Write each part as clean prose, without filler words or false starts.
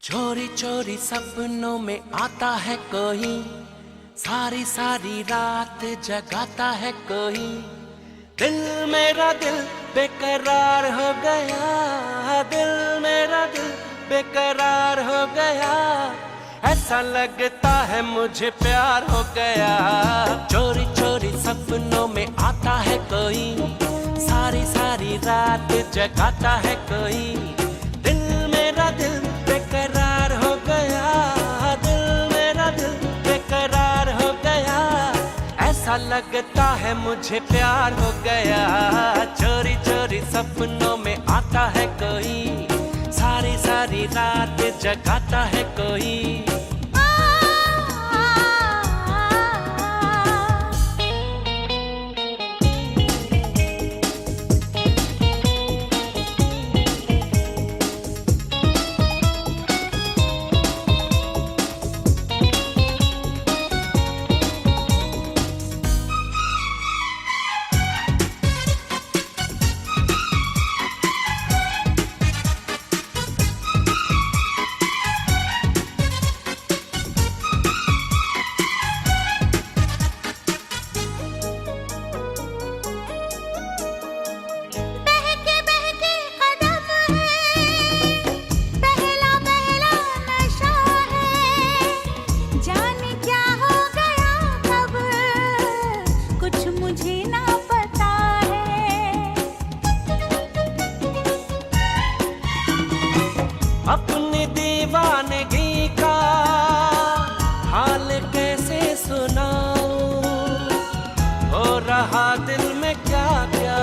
चोरी चोरी सपनों में आता है कोई, सारी सारी रात जगाता है कोई। दिल मेरा दिल बेकरार हो गया, दिल मेरा दिल बेकरार हो गया। ऐसा लगता है मुझे प्यार हो गया। चोरी चोरी सपनों में आता है कोई, सारी सारी रात जगाता है कोई। दिल मेरा दिल बेकरार हो गया, दिल मेरा दिल बेकरार हो गया। ऐसा लगता है मुझे प्यार हो गया। चोरी चोरी सपनों में आता है कोई, सारी सारी रात जगाता है कोई। अपनी दीवानगी का हाल कैसे सुनाऊं, हो रहा दिल में क्या क्या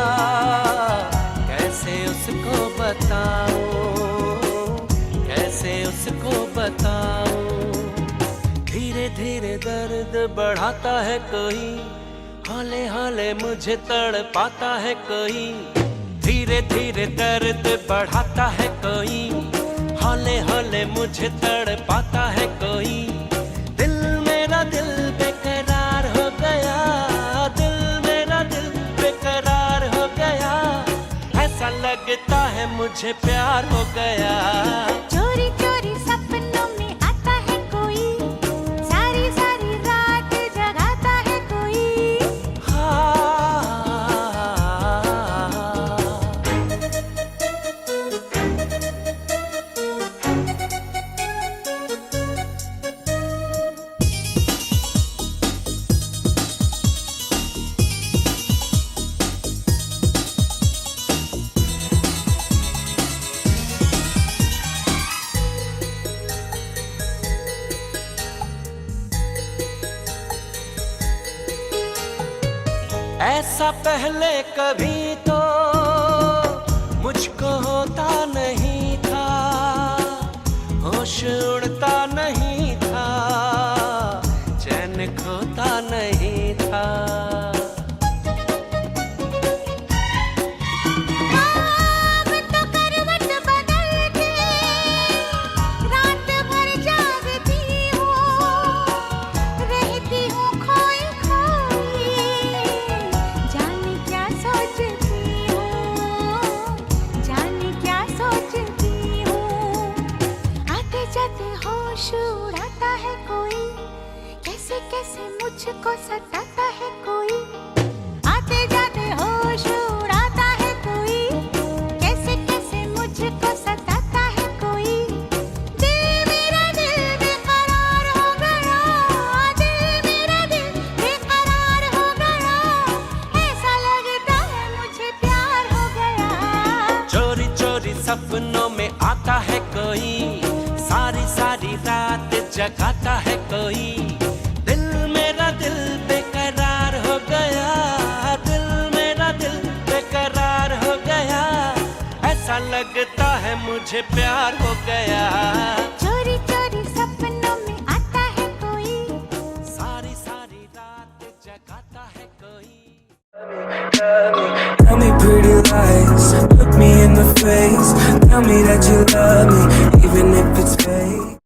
कैसे उसको बताऊं, कैसे उसको बताऊं। धीरे धीरे दर्द बढ़ाता है कोई, हौले हौले मुझे तड़पाता है कोई। धीरे धीरे दर्द बढ़ाता है कोई, हौले हौले मुझे तड़पाता है कोई। दिल मेरा दिल बेकरार हो गया, दिल मेरा दिल बेकरार हो गया। ऐसा लगता है मुझे प्यार हो गया। चोरी चोरी सपनों में आता है कोई, सारी सारी रात जगाता है कोई। ऐसा पहले कभी तो मुझको होता नहीं था, होश उड़ता नहीं था, चैन खोता नहीं था। उड़ाता है कोई, कैसे कैसे मुझको सताता है कोई। आते जाते होश उड़ाता है कोई, कैसे कैसे मुझको सताता है कोई। दिल मेरा दिल बेकरार हो गया, दिल मेरा दिल बेकरार हो गया। ऐसा लगता है मुझे प्यार हो गया। चोरी चोरी सपनों में आता है कोई, सारी सारी रात जगाता है कोई। दिल मेरा दिल बेकरार हो गया, दिल मेरा दिल बेकरार हो गया। ऐसा लगता है मुझे प्यार हो गया। चोरी चोरी सपनों में आता है कोई, सारी सारी रात जगाता है कोई। Tell me pretty lies, look me in the face, tell me that you love me, even if it's fake.